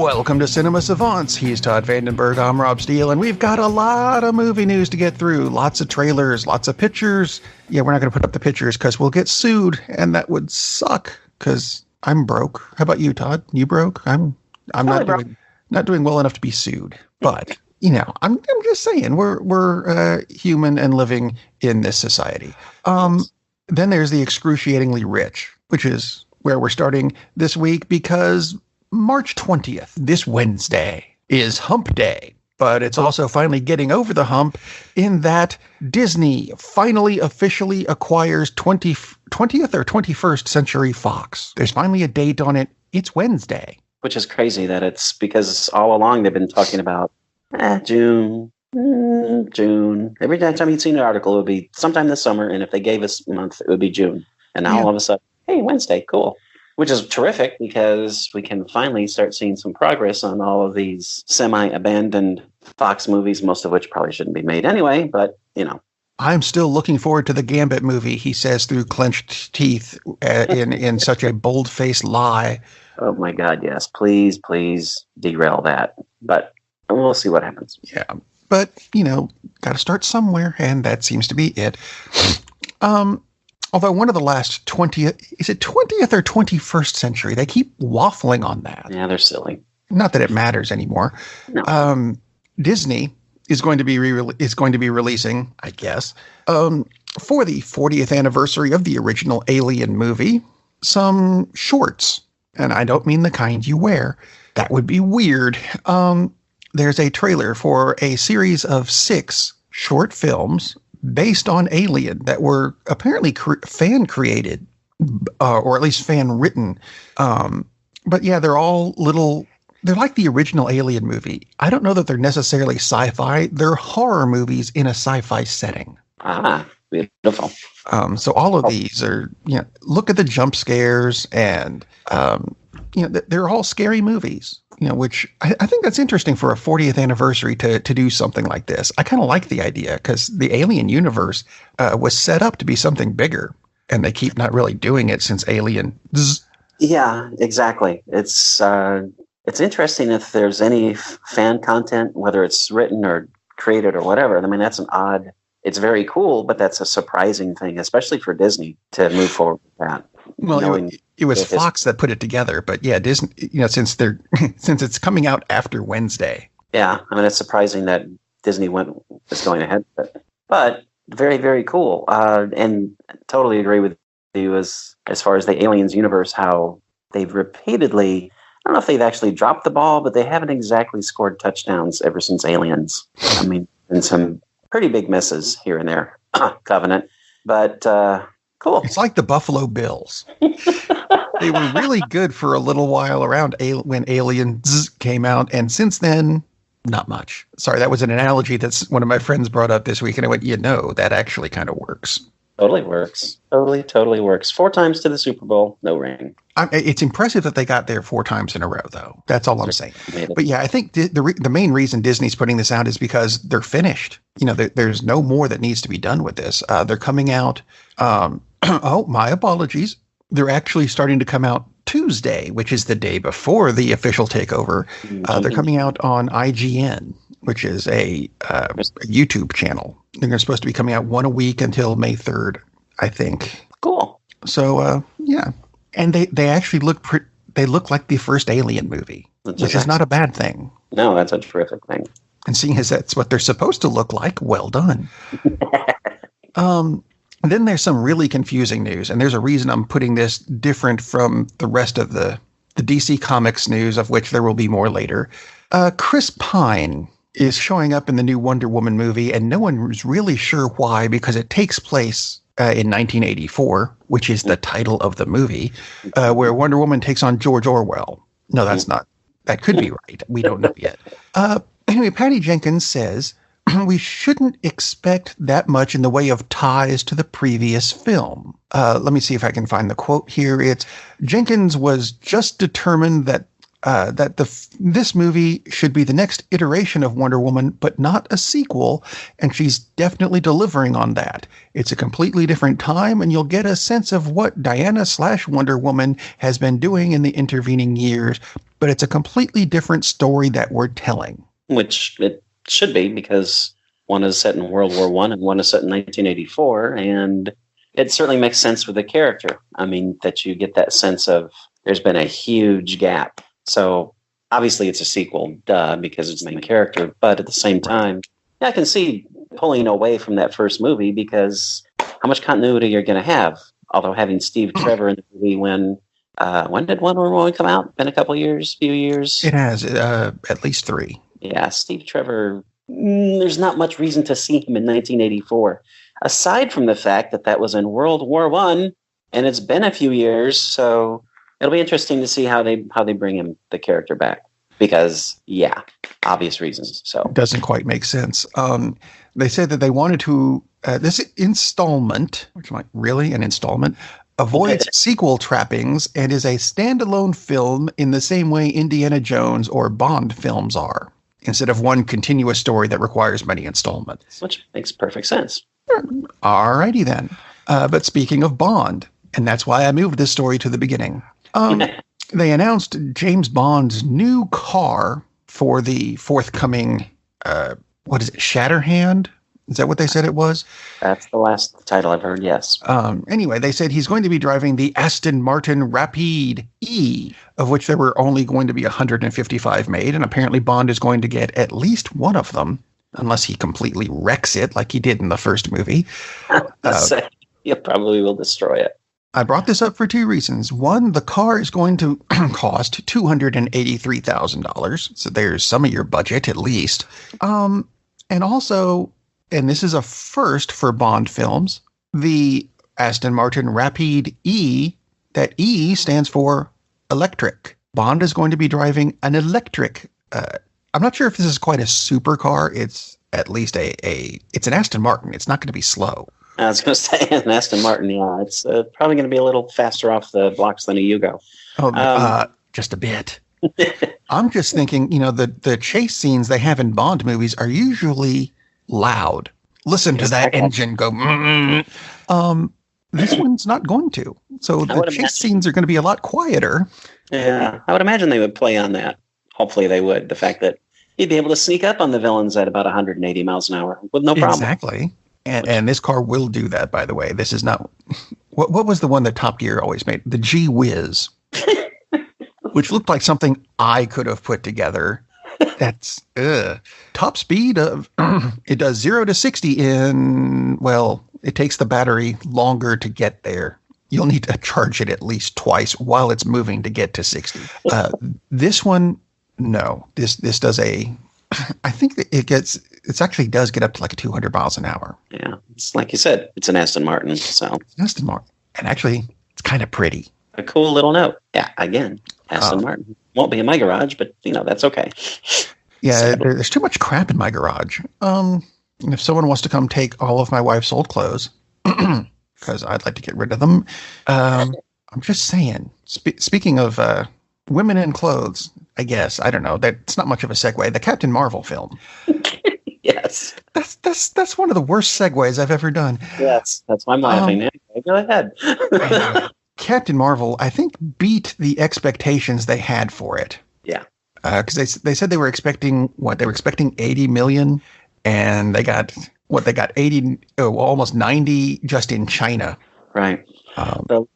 Welcome to Cinema Savants. He's Todd Vandenberg, I'm Rob Steele, and we've got a lot of movie news to get through. Lots of trailers, lots of pictures. Yeah, we're not going to put up the pictures because we'll get sued, and that would suck because I'm broke. How about you, Todd? You broke? I'm not doing well enough to be sued. But, you know, I'm just saying, we're human and living in this society. Then there's the excruciatingly rich, which is where we're starting this week because March 20th, this Wednesday, is Hump Day. But it's also finally getting over the hump in that Disney finally officially acquires 20th or 21st Century Fox. There's finally a date on it. It's Wednesday. Which is crazy that it's because all along they've been talking about June. Every time you'd seen an article, it would be sometime this summer. And if they gave us a month, it would be June. And now all of a sudden, hey, Wednesday, cool. Which is terrific because we can finally start seeing some progress on all of these semi-abandoned Fox movies, most of which probably shouldn't be made anyway, but, you know. I'm still looking forward to the Gambit movie, he says through clenched teeth in such a bold-faced lie. Oh, my God, yes. Please derail that. But we'll see what happens. Yeah. But, you know, got to start somewhere, and that seems to be it. Although one of the last 20th or 21st century, they keep waffling on that. Yeah, they're silly. Not that it matters anymore. No. Disney is going to be releasing, I guess, for the 40th anniversary of the original Alien movie, some shorts. And I don't mean the kind you wear. That would be weird. There's a trailer for a series of 6 short films based on Alien that were apparently fan created, or at least fan written. But yeah, they're all they're like the original Alien movie. I don't know that they're necessarily sci-fi. They're horror movies in a sci-fi setting. Ah, beautiful. So all of these are, you know, look at the jump scares and, you know, they're all scary movies. You know, which I think that's interesting for a 40th anniversary to do something like this. I kind of like the idea because the Alien universe was set up to be something bigger, and they keep not really doing it since Alien. Yeah, exactly. It's interesting if there's any fan content, whether it's written or created or whatever. I mean, that's it's very cool, but that's a surprising thing, especially for Disney to move forward with that. Well, it was Fox that put it together, but yeah, Disney, you know, since it's coming out after Wednesday. Yeah, I mean, it's surprising that Disney is going ahead with it, but very, very cool. And totally agree with you as far as the Aliens universe, how they've repeatedly, I don't know if they've actually dropped the ball, but they haven't exactly scored touchdowns ever since Aliens. I mean, and some pretty big misses here and there, Covenant, but cool. It's like the Buffalo Bills. They were really good for a little while around when Aliens came out, and since then, not much. Sorry, that was an analogy that's one of my friends brought up this week, and I went, you know, that actually kind of works. Totally works. Totally works. 4 times to the Super Bowl, no ring. It's impressive that they got there 4 times in a row, though. That's all I'm saying. But yeah, I think the main reason Disney's putting this out is because they're finished. You know, there's no more that needs to be done with this. They're coming out. Oh, my apologies. They're actually starting to come out Tuesday, which is the day before the official takeover. They're coming out on IGN, which is a YouTube channel. They're supposed to be coming out one a week until May 3rd, I think. Cool. So, yeah. And they actually look like the first Alien movie, which is not a bad thing. No, that's a terrific thing. And seeing as that's what they're supposed to look like, well done. Then there's some really confusing news, and there's a reason I'm putting this different from the rest of the DC Comics news, of which there will be more later. Chris Pine is showing up in the new Wonder Woman movie, and no one is really sure why, because it takes place in 1984, which is the title of the movie, where Wonder Woman takes on George Orwell. No, that's not. That could be right. We don't know yet. Anyway, Patty Jenkins says, we shouldn't expect that much in the way of ties to the previous film. Let me see if I can find the quote here. It's, Jenkins was just determined that that this movie should be the next iteration of Wonder Woman, but not a sequel, and she's definitely delivering on that. It's a completely different time, and you'll get a sense of what Diana/Wonder Woman has been doing in the intervening years, but it's a completely different story that we're telling. Which it should be, because one is set in World War I and one is set in 1984, and it certainly makes sense with the character. I mean, that you get that sense of there's been a huge gap. So obviously it's a sequel, because it's the main character. But at the same time, I can see pulling away from that first movie, because how much continuity you're going to have? Although having Steve Trevor in the movie when did Wonder Woman come out? Been a couple years, few years? It has, at least 3. Yeah, Steve Trevor, there's not much reason to see him in 1984. Aside from the fact that was in World War I, and it's been a few years, so it'll be interesting to see how they bring the character back. Because, yeah, obvious reasons. So it doesn't quite make sense. They said that they wanted to, this installment, which I'm like, really, an installment, avoids sequel trappings and is a standalone film in the same way Indiana Jones or Bond films are, instead of one continuous story that requires many installments. Which makes perfect sense. All righty then. But speaking of Bond, and that's why I moved this story to the beginning. They announced James Bond's new car for the forthcoming, Shatterhand? Is that what they said it was? That's the last title I've heard, yes. Anyway, they said he's going to be driving the Aston Martin Rapide E, of which there were only going to be 155 made, and apparently Bond is going to get at least one of them, unless he completely wrecks it like he did in the first movie. You probably will destroy it. I brought this up for 2 reasons. One, the car is going to cost $283,000, so there's some of your budget at least. And also, and this is a first for Bond films, the Aston Martin Rapide E, that E stands for electric. Bond is going to be driving an electric. I'm not sure if this is quite a supercar. It's at least it's an Aston Martin. It's not going to be slow. I was going to say an Aston Martin. Yeah, it's probably going to be a little faster off the blocks than a Yugo. Just a bit. I'm just thinking, the chase scenes they have in Bond movies are usually loud. Listen to that engine go. This one's not going to. So the chase scenes are going to be a lot quieter. Yeah, I would imagine they would play on that. Hopefully they would. The fact that you'd be able to sneak up on the villains at about 180 miles an hour with no problem. Exactly. And this car will do that, by the way. This is not... What was the one that Top Gear always made? The G-Whiz. Which looked like something I could have put together. That's... Top speed of... it does 0 to 60 in... Well, it takes the battery longer to get there. You'll need to charge it at least twice while it's moving to get to 60. This one, no. This does a... I think that it actually does get up to like 200 miles an hour. Yeah, it's like you said, it's an Aston Martin. So Aston Martin, and actually, it's kind of pretty. A cool little note. Yeah, again, Aston Martin won't be in my garage, but that's okay. Yeah, there's too much crap in my garage. If someone wants to come take all of my wife's old clothes, because I'd like to get rid of them, I'm just saying. Speaking of women in clothes, I guess, I don't know. That's not much of a segue. The Captain Marvel film. Yes. That's one of the worst segues I've ever done. Yes, that's why I'm laughing. Go ahead. Captain Marvel, I think, beat the expectations they had for it. Yeah. Because they said they were expecting, They were expecting 80 million, and they got 80, almost 90 just in China. Right. So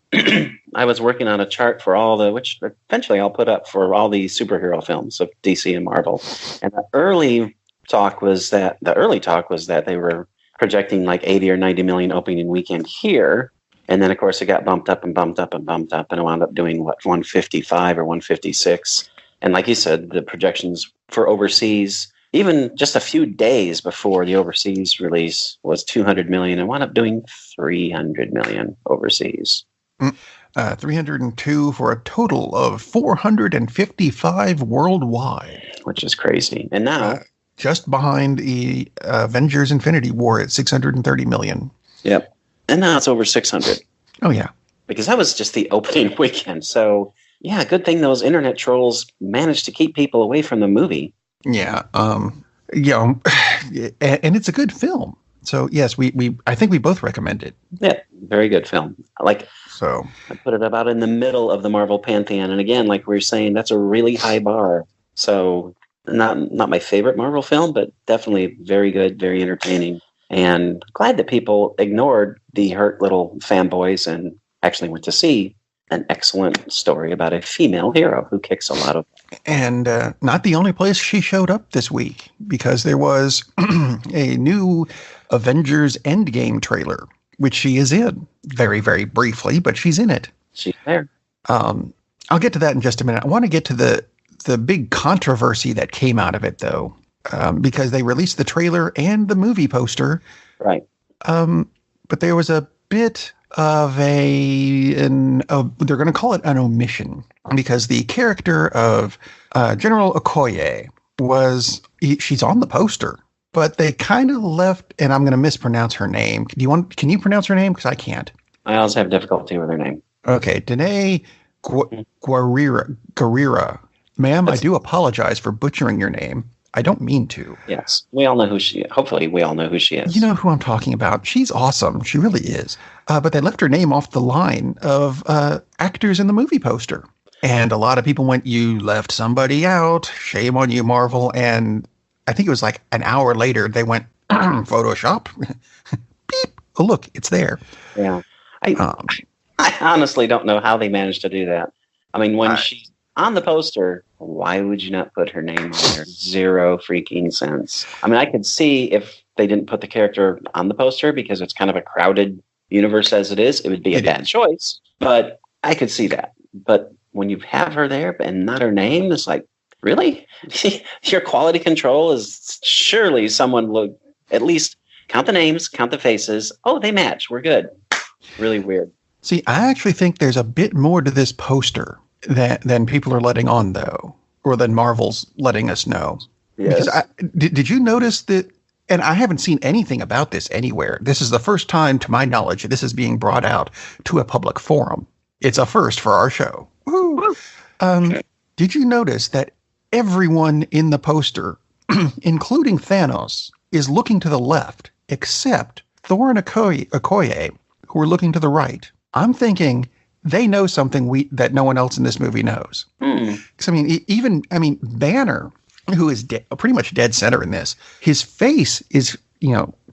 I was working on a chart for which eventually I'll put up for all the superhero films of DC and Marvel. And the early talk was that they were projecting like 80 or 90 million opening weekend here. And then, of course, it got bumped up and bumped up and bumped up, and it wound up doing 155 or 156. And like you said, the projections for overseas, even just a few days before the overseas release, was 200 million and wound up doing 300 million overseas. 302 for a total of 455 worldwide. Which is crazy. And now... just behind the Avengers Infinity War at 630 million. Yep. And now it's over 600. Oh, yeah. Because that was just the opening weekend. So Yeah, good thing those internet trolls managed to keep people away from the movie. Yeah. Yeah. And it's a good film. So yes, I think we both recommend it. Yeah, very good film. So I put it about in the middle of the Marvel pantheon, and again, like we were saying, that's a really high bar. So not my favorite Marvel film, but definitely very good, very entertaining, and glad that people ignored the hurt little fanboys and actually went to see an excellent story about a female hero who kicks a lot of. And not the only place she showed up this week, because there was a new Avengers Endgame trailer, which she is in very, very briefly, but she's in it. She's there. I'll get to that in just a minute. I want to get to the big controversy that came out of it, though, because they released the trailer and the movie poster. Right. But there was a bit of they're going to call it an omission, because the character of General Okoye she's on the poster, but they kind of left, and I'm going to mispronounce her name. Can you pronounce her name? Because I can't. I also have difficulty with her name. Okay, Danae Guerrera. Ma'am, I do apologize for butchering your name. I don't mean to. Yes, we all know who she is. Hopefully, we all know who she is. You know who I'm talking about. She's awesome. She really is. But they left her name off the line of actors in the movie poster. And a lot of people went, "You left somebody out. Shame on you, Marvel." And I think it was like an hour later, they went, Photoshop. Beep. Oh, look, it's there. Yeah. I honestly don't know how they managed to do that. I mean, when she's on the poster, why would you not put her name on there? Zero freaking sense. I mean, I could see if they didn't put the character on the poster because it's kind of a crowded universe as it is, it would be a bad choice. But I could see that. But when you have her there and not her name, it's like, really? Your quality control is surely someone would at least count the names, count the faces. Oh, they match. We're good. Really weird. See, I actually think there's a bit more to this poster than people are letting on, though, or than Marvel's letting us know. Yes. Because did you notice that? And I haven't seen anything about this anywhere. This is the first time, to my knowledge, this is being brought out to a public forum. It's a first for our show. Woo. Did you notice that everyone in the poster, including Thanos, is looking to the left, except Thor and Okoye, who are looking to the right? I'm thinking they know something that no one else in this movie knows. Because Banner, who is pretty much dead center in this, his face is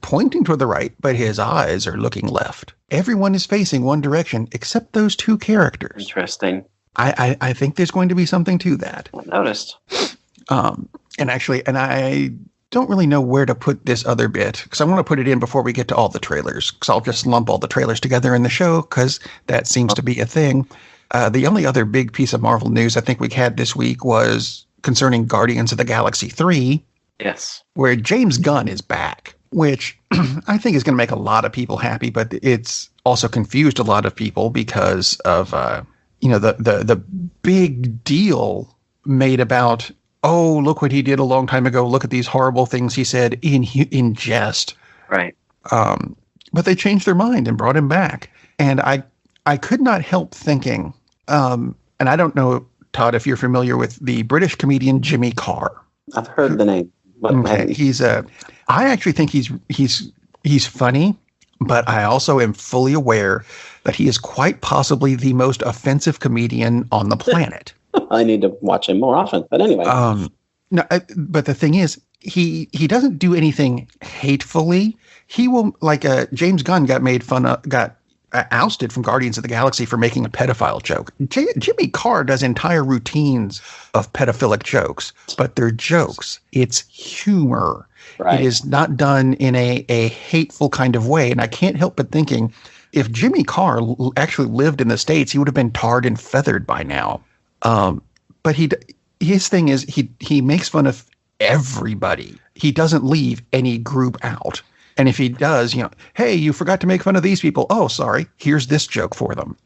pointing toward the right, but his eyes are looking left. Everyone is facing one direction except those two characters. Interesting. I think there's going to be something to that. I noticed. And I don't really know where to put this other bit, because I want to put it in before we get to all the trailers, because I'll just lump all the trailers together in the show, because that seems to be a thing. The only other big piece of Marvel news I think we had this week was concerning Guardians of the Galaxy 3. Yes. Where James Gunn is back, which I think is going to make a lot of people happy, but it's also confused a lot of people because of, the big deal made about, oh, look what he did a long time ago. Look at these horrible things he said in jest. Right. But they changed their mind and brought him back. And I could not help thinking, and I don't know, Todd, if you're familiar with the British comedian Jimmy Carr. I've heard the name. Okay. I actually think he's funny, but I also am fully aware that he is quite possibly the most offensive comedian on the planet. I need to watch him more often. But anyway. No, but the thing is, he doesn't do anything hatefully. He will, James Gunn got ousted from Guardians of the Galaxy for making a pedophile joke. Jimmy Carr does entire routines of pedophilic jokes, but they're jokes. It's humor. Right. It is not done in a hateful kind of way. And I can't help but thinking, if Jimmy Carr actually lived in the States, he would have been tarred and feathered by now. But his thing is he makes fun of everybody. He doesn't leave any group out. And if he does, hey, you forgot to make fun of these people. Oh, sorry. Here's this joke for them.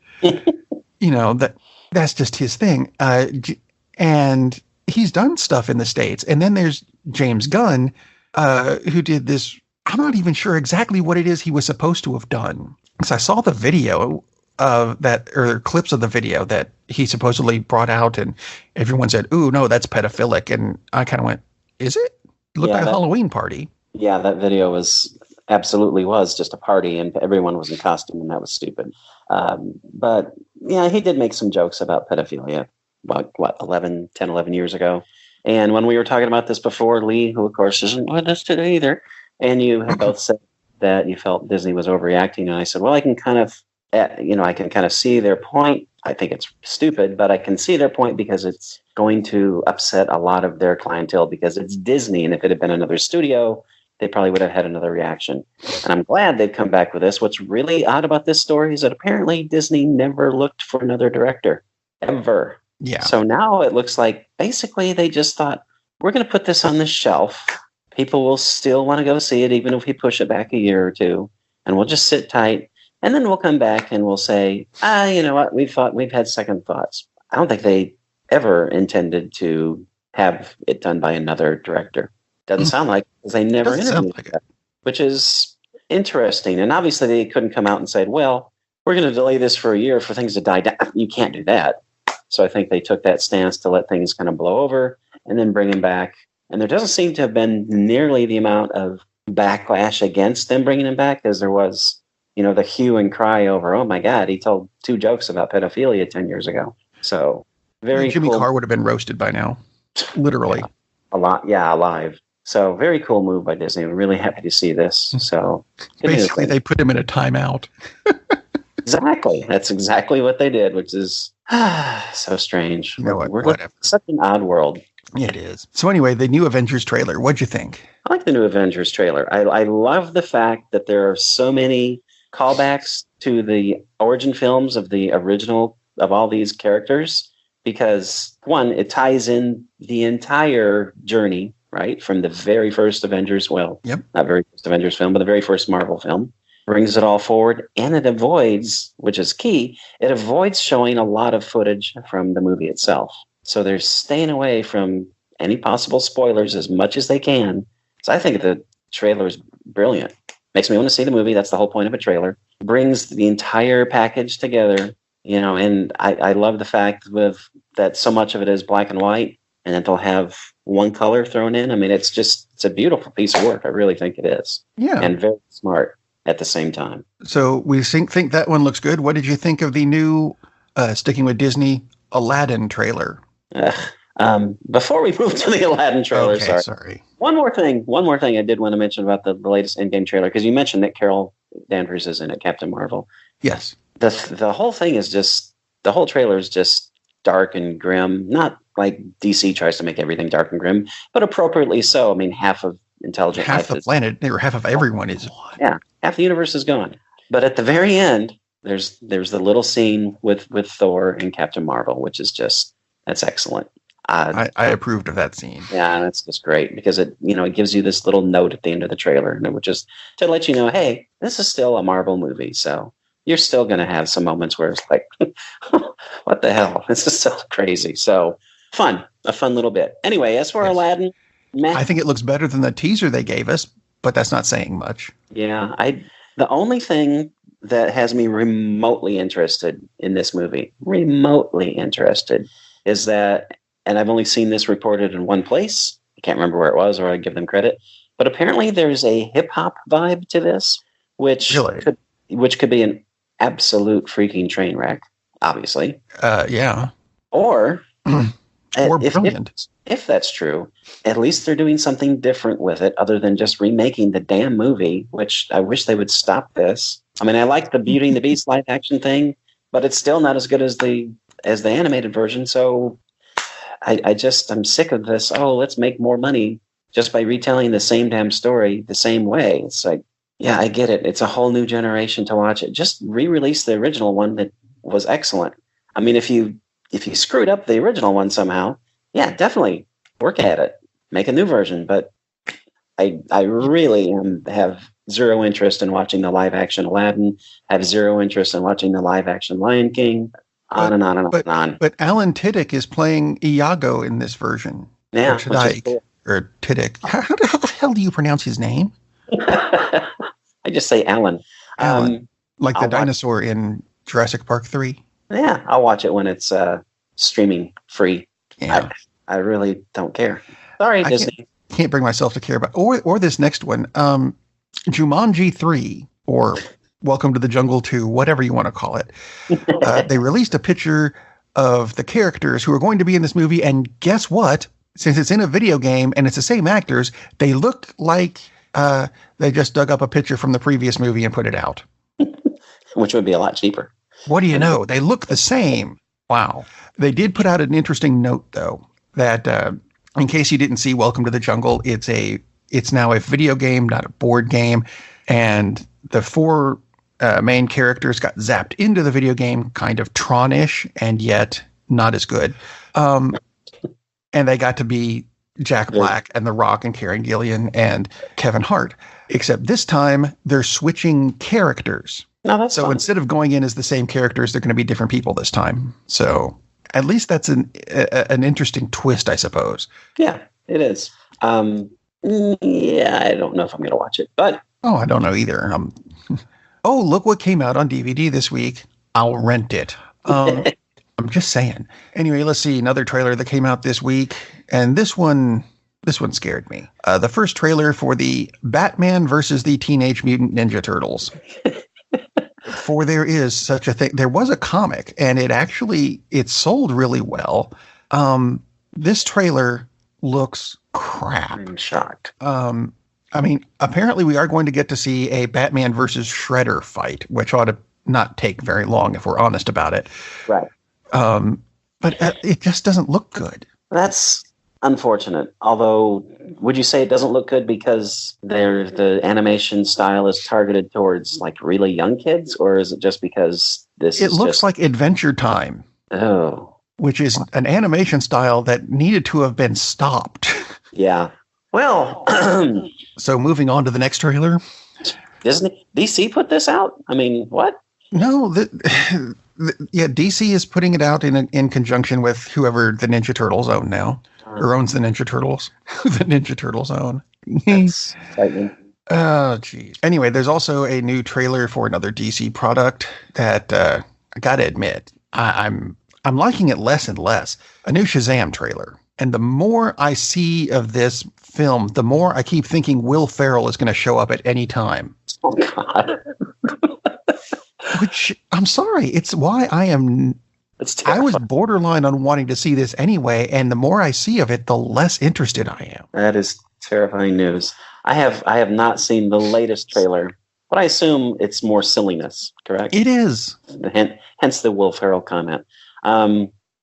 That's just his thing. And he's done stuff in the States. And then there's James Gunn, who did this. I'm not even sure exactly what it is he was supposed to have done. Because I saw the video. of that, or clips of the video that he supposedly brought out, and everyone said, "Ooh, no, that's pedophilic." And I kind of went, "Is it? It looked Yeah, like a Halloween party." yeah, that video was just a party, and everyone was in costume, and that was stupid. But yeah, he did make some jokes about pedophilia, about what 11 years ago. And when we were talking about this before, Lee, who of course isn't with us today either, and you had both said that you felt Disney was overreacting, and I said, well, I can kind of, I can kind of see their point. I think it's stupid, but I can see their point because it's going to upset a lot of their clientele because it's Disney, and if it had been another studio, they probably would have had another reaction. And I'm glad they've come back with this. What's really odd about this story is that apparently Disney never looked for another director, ever. Yeah. So now it looks like basically they just thought, we're going to put this on the shelf. People will still want to go see it, even if we push it back a year or two. And we'll just sit tight. And then we'll come back and we'll say, you know what? We've had second thoughts. I don't think they ever intended to have it done by another director. Doesn't sound like, because they never interviewed like that, which is interesting. And obviously they couldn't come out and say, well, we're going to delay this for a year for things to die down. You can't do that. So I think they took that stance to let things kind of blow over and then bring him back. And there doesn't seem to have been nearly the amount of backlash against them bringing him back as there was, the hue and cry over, oh my God, he told 2 jokes about pedophilia 10 years ago. So very Jimmy cool. Carr would have been roasted by now, literally. Yeah, alive. So very cool move by Disney. I'm really happy to see this. So basically, they put him in a timeout. Exactly. That's exactly what they did, which is so strange. Whatever. Such an odd world. It is. So anyway, the new Avengers trailer. What'd you think? I like the new Avengers trailer. I love the fact that there are so many callbacks to the origin films of the original of all these characters, because one, it ties in the entire journey, right? From the very first Avengers, not very first Avengers film, but the very first Marvel film, brings it all forward. And it avoids, which is key, it avoids showing a lot of footage from the movie itself. So they're staying away from any possible spoilers as much as they can. So I think the trailer is brilliant. Makes me want to see the movie. That's the whole point of a trailer. Brings the entire package together, and I love the fact that so much of it is black and white, and that they'll have one color thrown in. I mean, it's a beautiful piece of work. I really think it is. Yeah. And very smart at the same time. So we think that one looks good. What did you think of the new, sticking with Disney, Aladdin trailer? Before we move to the Aladdin trailer, okay, sorry. One more thing I did want to mention about the latest Endgame trailer, because you mentioned that Carol Danvers is in it, Captain Marvel. Yes. The whole thing is the whole trailer is just dark and grim, not like DC tries to make everything dark and grim, but appropriately so. I mean, half of intelligent life, half the planet, or half of everyone is gone. Yeah, half the universe is gone. But at the very end, there's the little scene with Thor and Captain Marvel, which is that's excellent. I approved of that scene. Yeah, that's just great, because it gives you this little note at the end of the trailer, and it would just to let you know, hey, this is still a Marvel movie, so you're still going to have some moments where it's like, what the hell? This is so crazy. So a fun little bit. Anyway, as for Aladdin, I think it looks better than the teaser they gave us, but that's not saying much. Yeah, the only thing that has me remotely interested in this movie, is that, and I've only seen this reported in one place. I can't remember where it was, or I give them credit. But apparently there's a hip-hop vibe to this, which could be an absolute freaking train wreck, obviously. Yeah. Or brilliant. If that's true, at least they're doing something different with it other than just remaking the damn movie, which I wish they would stop this. I mean, I like the Beauty and the Beast live action thing, but it's still not as good as the animated version. So I'm sick of this. Oh, let's make more money just by retelling the same damn story the same way. It's like, yeah, I get it. It's a whole new generation to watch it. Just re-release the original one that was excellent. I mean, if you screwed up the original one somehow, yeah, definitely work at it. Make a new version. But I really have zero interest in watching the live action Aladdin. I have zero interest in watching the live action Lion King. On and on. But Alan Tiddick is playing Iago in this version. Yeah. Or Tiddick. How the hell do you pronounce his name? I just say Alan. Alan. Like the dinosaur in Jurassic Park 3? Yeah, I'll watch it when it's streaming free. Yeah. I really don't care. Sorry, I Disney. can't bring myself to care about, or this next one, Jumanji 3, or Welcome to the Jungle 2, whatever you want to call it. They released a picture of the characters who are going to be in this movie, and guess what? Since it's in a video game and it's the same actors, they look like they just dug up a picture from the previous movie and put it out. Which would be a lot cheaper. What do you know? They look the same. Wow. They did put out an interesting note, though, that in case you didn't see Welcome to the Jungle, it's now a video game, not a board game. And the 4 main characters got zapped into the video game, kind of Tron-ish, and yet not as good. And they got to be Jack Black and The Rock and Karen Gillan and Kevin Hart. Except this time, they're switching characters. No, that's so fun. Instead of going in as the same characters, they're going to be different people this time. So at least that's an interesting twist, I suppose. Yeah, it is. Yeah, I don't know if I'm going to watch it, but I don't know either. Oh, look what came out on DVD this week. I'll rent it. I'm just saying. Anyway, let's see another trailer that came out this week, and this one scared me. The first trailer for the Batman versus the Teenage Mutant Ninja Turtles. For there is such a thing. There was a comic, and it sold really well. This trailer looks crap. I'm shocked. I mean, apparently we are going to get to see a Batman versus Shredder fight, which ought to not take very long if we're honest about it. Right. But it just doesn't look good. That's unfortunate. Although, would you say it doesn't look good because the animation style is targeted towards like really young kids, or is it just because it looks like Adventure Time? Oh. Which is an animation style that needed to have been stopped. Yeah. Well, so moving on to the next trailer. DC put this out? I mean, what? No, DC is putting it out in conjunction with whoever the Ninja Turtles own now, or owns the Ninja Turtles. The Ninja Turtles own. That's frightening. Oh, geez. Anyway, there's also a new trailer for another DC product that I gotta admit, I'm liking it less and less. A new Shazam trailer. And the more I see of this film, the more I keep thinking Will Ferrell is going to show up at any time. Oh, God. Which, I'm sorry, it's why I was borderline on wanting to see this anyway, and the more I see of it, the less interested I am. That is terrifying news. I have not seen the latest trailer, but I assume it's more silliness, correct? It is. Hence the Will Ferrell comment.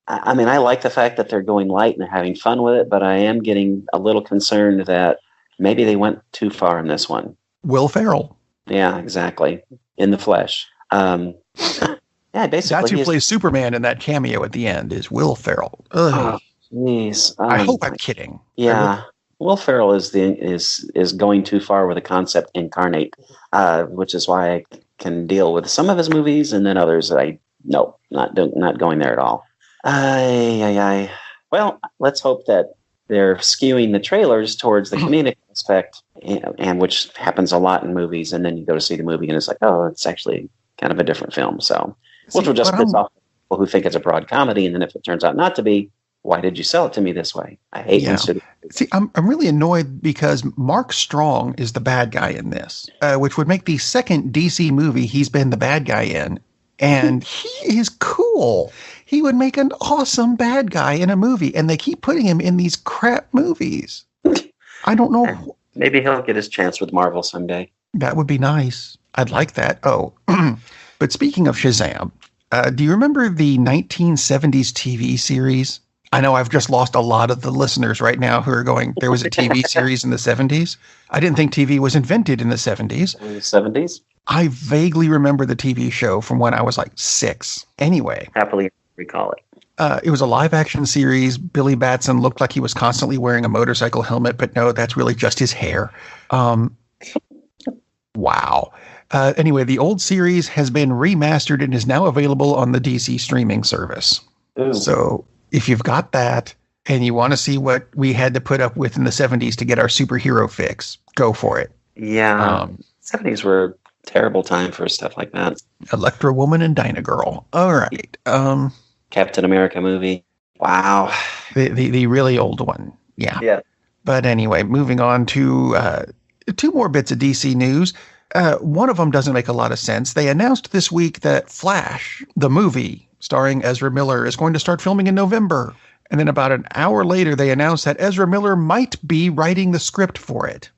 I mean, I like the fact that they're going light and they're having fun with it, but I am getting a little concerned that maybe they went too far in this one. Will Ferrell. Yeah, exactly. In the flesh. Yeah, basically. That's who plays Superman in that cameo at the end is Will Ferrell. Oh, jeez. I hope I'm kidding. Yeah. Will Ferrell is going too far with the concept incarnate, which is why I can deal with some of his movies and then others that not going there at all. Well, let's hope that they're skewing the trailers towards the comedic aspect, and which happens a lot in movies. And then you go to see the movie, and it's like, oh, it's actually kind of a different film. So, which will just piss off people who think it's a broad comedy. And then if it turns out not to be, why did you sell it to me this way? I hate when See, I'm really annoyed because Mark Strong is the bad guy in this, which would make the second DC movie he's been the bad guy in. And he is cool. He would make an awesome bad guy in a movie, and they keep putting him in these crap movies. I don't know. Maybe he'll get his chance with Marvel someday. That would be nice. I'd like that. Oh, but speaking of Shazam, do you remember the 1970s TV series? I know I've just lost a lot of the listeners right now who are going, there was a TV series in the 70s. I didn't think TV was invented in the 70s. In the 70s? I vaguely remember the TV show from when I was like 6. Anyway. Happily recall it. It was a live action series. Billy Batson looked like he was constantly wearing a motorcycle helmet, but no, that's really just his hair. Wow. Anyway, the old series has been remastered and is now available on the DC streaming service. Ooh. So if you've got that and you want to see what we had to put up with in the 70s to get our superhero fix, go for it. Yeah. 70s were Terrible time for stuff like that. Electra Woman and Dyna Girl. All right. Captain America movie. Wow. The really old one. Yeah. Yeah. But anyway, moving on to two more bits of DC news. One of them doesn't make a lot of sense. They announced this week that Flash, the movie starring Ezra Miller, is going to start filming in November. And then about an hour later, they announced that Ezra Miller might be writing the script for it.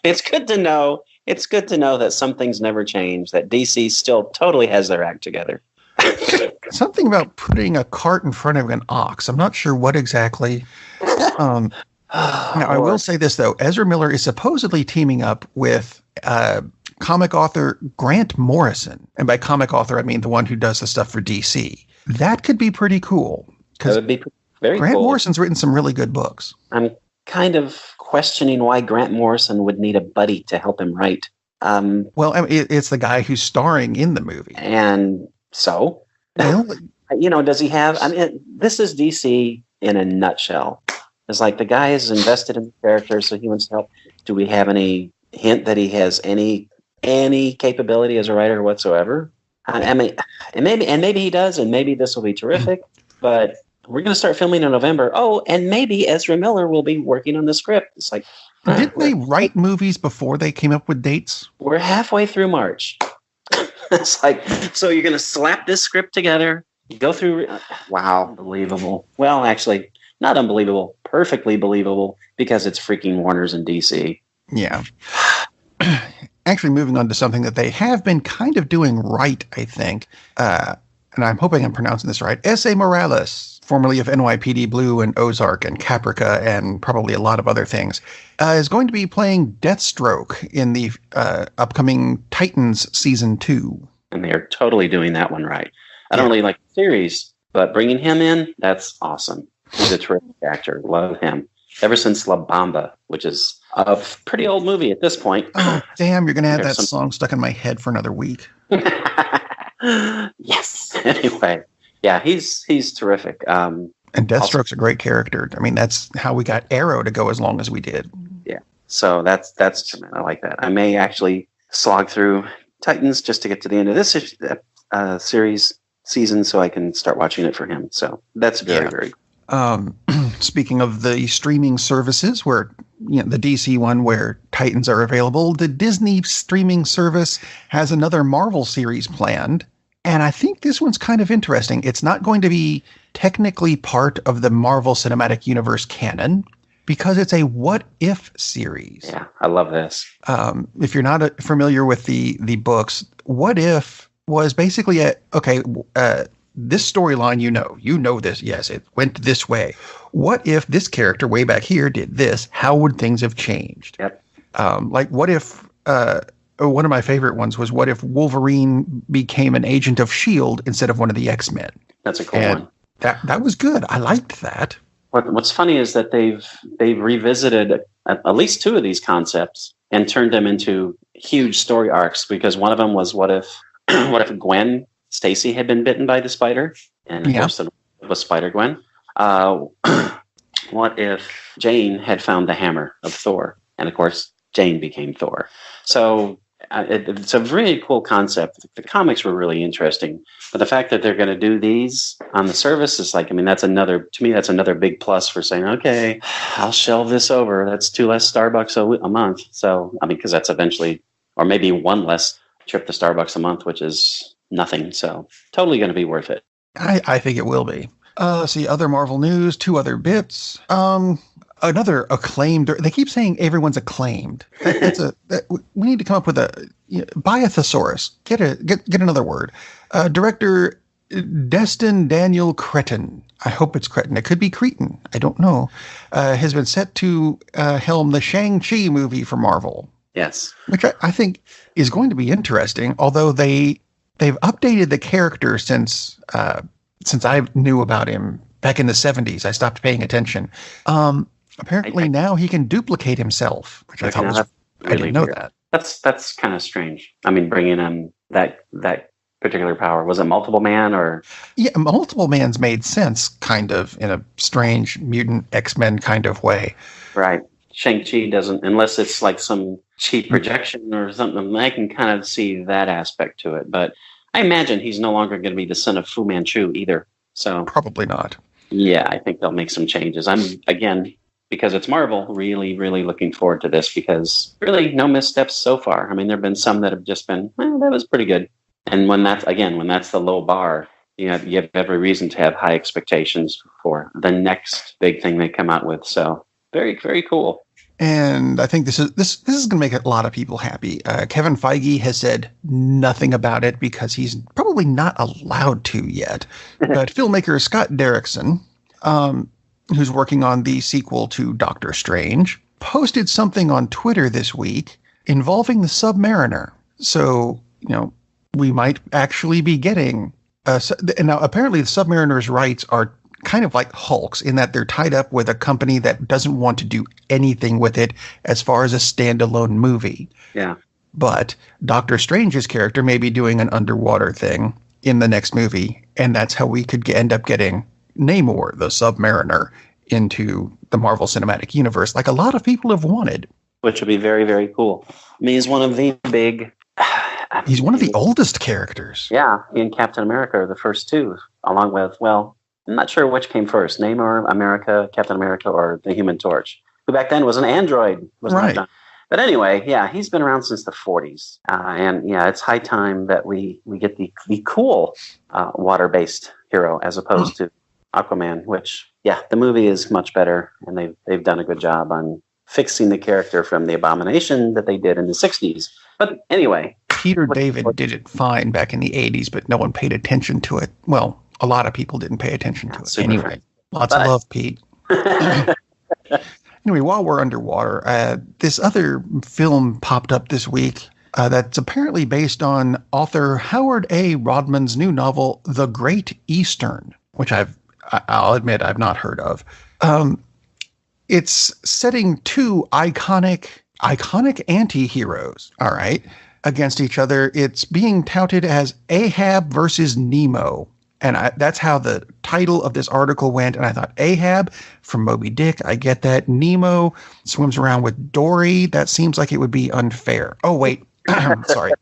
It's good to know. It's good to know that some things never change, that DC still totally has their act together. Something about putting a cart in front of an ox. I'm not sure what exactly. Now, I will say this, though. Ezra Miller is supposedly teaming up with comic author Grant Morrison. And by comic author, I mean the one who does the stuff for DC. That could be pretty cool. That would be very Grant cool. Morrison's written some really good books. I'm kind of questioning why Grant Morrison would need a buddy to help him write. Well, I mean, it's the guy who's starring in the movie. And so, Well, does he have... I mean, this is DC in a nutshell. It's like the guy is invested in the character, so he wants to help. Do we have any hint that he has any capability as a writer whatsoever? I mean, and maybe he does, and maybe this will be terrific. But we're going to start filming in November. Oh, and maybe Ezra Miller will be working on the script. It's like, didn't they write movies before they came up with dates? We're halfway through March. It's like, so you're going to slap this script together, go through. Wow, believable. Well, actually, not unbelievable, perfectly believable, because it's freaking Warner's and DC. Yeah. Actually, moving on to something that they have been kind of doing right, I think, and I'm hoping I'm pronouncing this right. S.A. Morales, formerly of NYPD Blue and Ozark and Caprica and probably a lot of other things, is going to be playing Deathstroke in the upcoming Titans Season 2. And they're totally doing that one right. I don't really like the series, but bringing him in, that's awesome. He's a terrific actor. Love him. Ever since La Bamba, which is a pretty old movie at this point. Oh, damn, you're going to have that song stuck in my head for another week. Yes. Anyway, yeah, he's terrific. And Deathstroke's a great character. I mean, that's how we got Arrow to go as long as we did. Yeah. So that's I like that. I may actually slog through Titans just to get to the end of this season so I can start watching it for him. So that's very speaking of the streaming services, where the DC one where Titans are available, the Disney streaming service has another Marvel series planned, and I think this one's kind of interesting. It's not going to be technically part of the Marvel Cinematic Universe canon because it's a what if series. Yeah, I love this. If you're not familiar with the books, What If was basically this storyline, you know this. Yes, it went this way. What if this character way back here did this? How would things have changed? Yep. Like what if one of my favorite ones was what if Wolverine became an agent of S.H.I.E.L.D. instead of one of the X-Men? That's a cool one. That was good. I liked that. What's funny is that they've revisited at least two of these concepts and turned them into huge story arcs, because one of them was what if Gwen Stacy had been bitten by the spider, and of course it was Spider-Gwen. What if Jane had found the hammer of Thor, and of course Jane became Thor. So it's a really cool concept. The comics were really interesting, but the fact that they're going to do these on the service is like, I mean, that's another big plus for saying, okay, I'll shelve this over. That's 2 less Starbucks a month. So, I mean, because that's eventually, or maybe 1 less trip to Starbucks a month, which is nothing. So totally going to be worth it. I think it will be. See other Marvel news, 2 other bits. Another acclaimed. They keep saying everyone's acclaimed. We need to come up with buy a thesaurus. Get another word. Director Destin Daniel Cretton. I hope it's Cretton. It could be Cretan. I don't know. Has been set to helm the Shang-Chi movie for Marvel. Yes, which I think is going to be interesting. Although they've updated the character since I knew about him back in the 70s. I stopped paying attention. Apparently now he can duplicate himself, which I thought was really I didn't know weird. that. That's kind of strange. I mean, bringing in that particular power, was it Multiple Man or? Yeah, Multiple Man's made sense, kind of in a strange mutant X-Men kind of way. Right. Shang-Chi doesn't, unless it's like some cheap projection or something. I can kind of see that aspect to it. But I imagine he's no longer going to be the son of Fu Manchu either. So Probably not. yeah, I think they'll make some changes. I'm, again, because it's Marvel, really, really looking forward to this because really no missteps so far. I mean, there have been some that have just been, well, that was pretty good. And when that's the low bar, you have every reason to have high expectations for the next big thing they come out with. So very, very cool. And I think this is going to make a lot of people happy. Kevin Feige has said nothing about it because he's probably not allowed to yet. But filmmaker Scott Derrickson, who's working on the sequel to Doctor Strange, posted something on Twitter this week involving the Submariner. So, we might actually be getting... and now, apparently, the Submariner's rights are kind of like Hulk's in that they're tied up with a company that doesn't want to do anything with it as far as a standalone movie. Yeah. But Doctor Strange's character may be doing an underwater thing in the next movie, and that's how we could end up getting Namor, the Submariner, into the Marvel Cinematic Universe, like a lot of people have wanted. Which would be very, very cool. I mean, he's one of the big... He's one of the oldest characters. Yeah, he and Captain America are the first two, along with, well, I'm not sure which came first, Namor, America, Captain America, or the Human Torch, who back then was an android. Right. But anyway, yeah, he's been around since the 40s. And yeah, it's high time that we get the cool water-based hero as opposed to Aquaman, which, yeah, the movie is much better, and they've done a good job on fixing the character from the abomination that they did in the 60s. But anyway. Peter David did it fine back in the 80s, but no one paid attention to it. Well, a lot of people didn't pay attention to it. Anyway, lots of love, Pete. Anyway, while we're underwater, this other film popped up this week that's apparently based on author Howard A. Rodman's new novel, The Great Eastern, which I'll admit I've not heard of. It's setting two iconic anti-heroes, all right, against each other. It's being touted as Ahab versus Nemo. And that's how the title of this article went. And I thought, Ahab from Moby Dick, I get that. Nemo swims around with Dory. That seems like it would be unfair. Oh, wait. Sorry.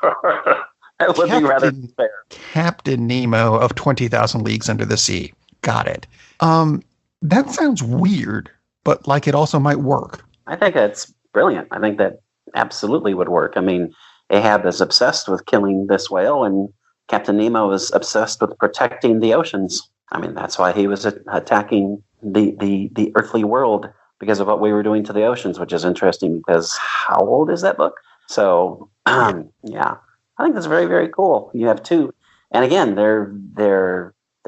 That would be rather unfair. Captain Nemo of 20,000 Leagues Under the Sea. Got it. That sounds weird, but like it also might work. I think that's brilliant. I think that absolutely would work. I mean, Ahab is obsessed with killing this whale, and Captain Nemo is obsessed with protecting the oceans. I mean, that's why he was attacking the earthly world, because of what we were doing to the oceans, which is interesting because how old is that book? So, yeah, I think that's very, very cool. You have two, and again, they're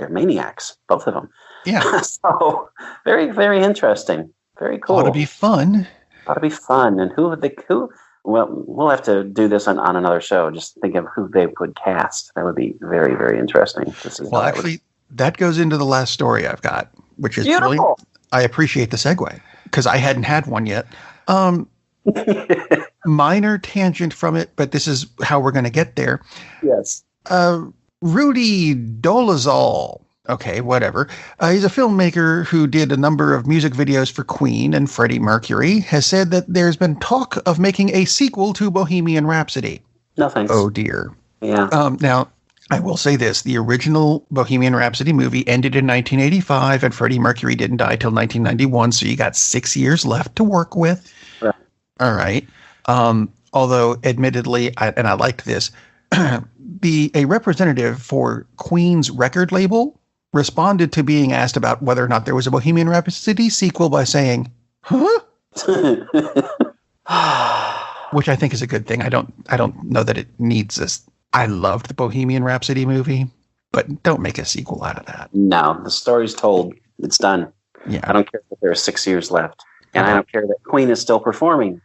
maniacs, both of them. Yeah. So very, very interesting. Very cool. Ought to be fun. And who? Well, we'll have to do this on another show. Just think of who they would cast. That would be very, very interesting to see. Well, actually, that goes into the last story I've got, which is beautiful. Brilliant. I appreciate the segue because I hadn't had one yet. Minor tangent from it, but this is how we're going to get there. Yes. Rudy Dolezal. Okay, whatever. He's a filmmaker who did a number of music videos for Queen and Freddie Mercury, has said that there's been talk of making a sequel to Bohemian Rhapsody. No thanks. Oh, dear. Yeah. Now, I will say this. The original Bohemian Rhapsody movie ended in 1985, and Freddie Mercury didn't die till 1991, so you got 6 years left to work with. Right. All right. Although, admittedly, I liked this, a representative for Queen's record label responded to being asked about whether or not there was a Bohemian Rhapsody sequel by saying, huh? Which I think is a good thing. I don't know that it needs this. I loved the Bohemian Rhapsody movie, but don't make a sequel out of that. No, the story's told. It's done. Yeah. I don't care that there are 6 years left. And I don't care that Queen is still performing,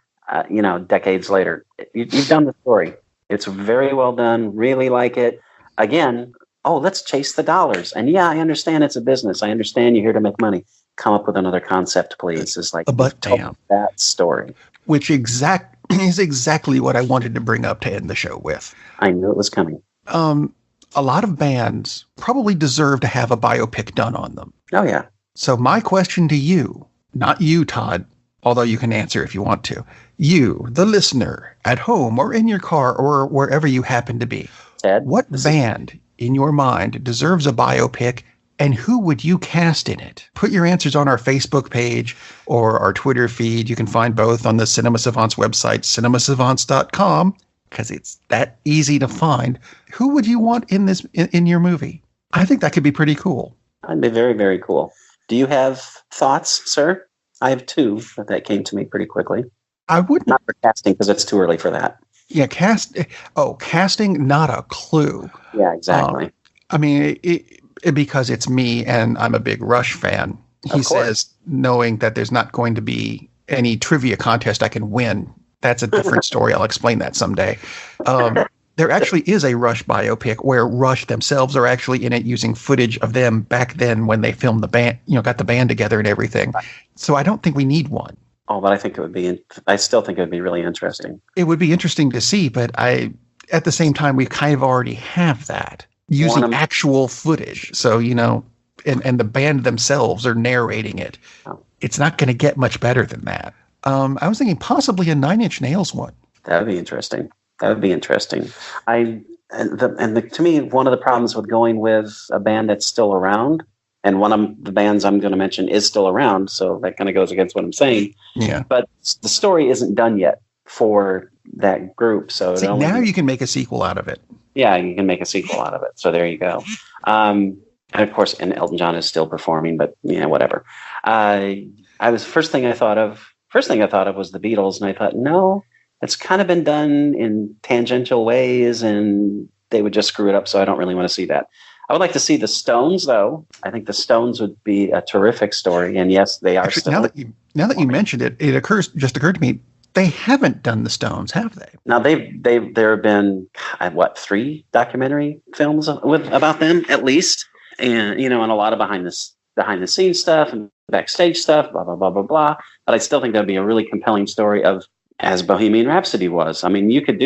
decades later. You've done the story. It's very well done. Really like it. Again, let's chase the dollars. And yeah, I understand it's a business. I understand you're here to make money. Come up with another concept, please. It's like, but damn, that story. Which is exactly what I wanted to bring up to end the show with. I knew it was coming. A lot of bands probably deserve to have a biopic done on them. Oh, yeah. So my question to you, not you, Todd, although you can answer if you want to, You, the listener, at home or in your car or wherever you happen to be, Ted, what band in your mind deserves a biopic, and who would you cast in it? Put your answers on our Facebook page or our Twitter feed. You can find both on the Cinema Savants website, cinemasavants.com, because it's that easy to find. Who would you want in your movie? I think that could be pretty cool. That'd be very, very cool. Do you have thoughts, sir? I have two that came to me pretty quickly. I wouldn't. Not for casting, because it's too early for that. Yeah, casting, not a clue. Yeah, exactly. I mean, because it's me and I'm a big Rush fan. He says, knowing that there's not going to be any trivia contest I can win. That's a different story. I'll explain that someday. There actually is a Rush biopic where Rush themselves are actually in it, using footage of them back then when they filmed the band, got the band together and everything. So I don't think we need one. Oh, but I still think it would be really interesting. It would be interesting to see, but at the same time, we kind of already have that using actual footage. So, and the band themselves are narrating it. Oh. It's not going to get much better than that. I was thinking possibly a Nine Inch Nails one. That would be interesting. To me, one of the problems with going with a band that's still around, and one of the bands I'm going to mention is still around, so that kind of goes against what I'm saying. Yeah. But the story isn't done yet for that group. So now you can make a sequel out of it. Yeah, you can make a sequel out of it. So there you go. And of course, Elton John is still performing, but whatever. First thing I thought of was the Beatles, and I thought, no, it's kind of been done in tangential ways, and they would just screw it up. So I don't really want to see that. I would like to see the Stones, though. I think the Stones would be a terrific story. And yes, they are actually, still. Now that you mentioned it, it just occurred to me, they haven't done the Stones, have they? Now there have been 3 documentary films about them at least, and and a lot of behind the scenes stuff and backstage stuff, blah blah blah blah blah. But I still think that'd be a really compelling story as Bohemian Rhapsody was. I mean, you could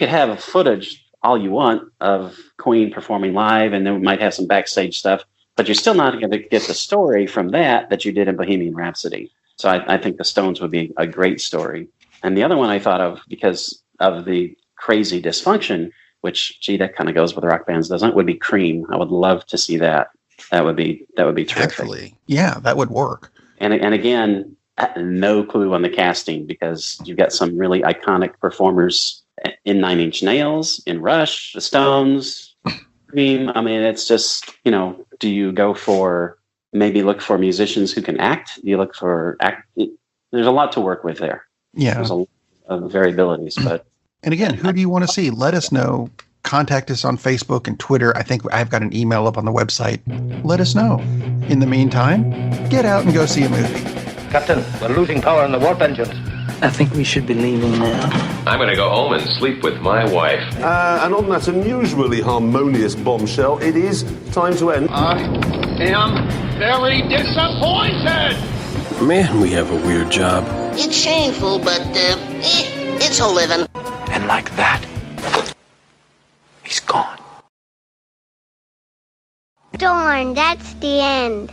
have footage all you want of Queen performing live, and then we might have some backstage stuff, but you're still not going to get the story from that you did in Bohemian Rhapsody. So I think the Stones would be a great story. And the other one I thought of, because of the crazy dysfunction, which, that kind of goes with rock bands, doesn't it, would be Cream. I would love to see that. That would be terrific. Actually, yeah, that would work. And again, no clue on the casting, because you've got some really iconic performers in Nine Inch Nails, in Rush, the Stones, Cream. I mean, it's just, do you go for, maybe look for musicians who can act? Do you look for there's a lot to work with there. Yeah. There's a lot of variabilities, but. And again, who do you want to see? Let us know. Contact us on Facebook and Twitter. I think I've got an email up on the website. Let us know. In the meantime, get out and go see a movie. Captain, we're losing power in the warp engines. I think we should be leaving now. I'm going to go home and sleep with my wife. And on that unusually harmonious bombshell, it is time to end. I am very disappointed! Man, we have a weird job. It's shameful, but, it's a living. And like that, he's gone. Darn, that's the end.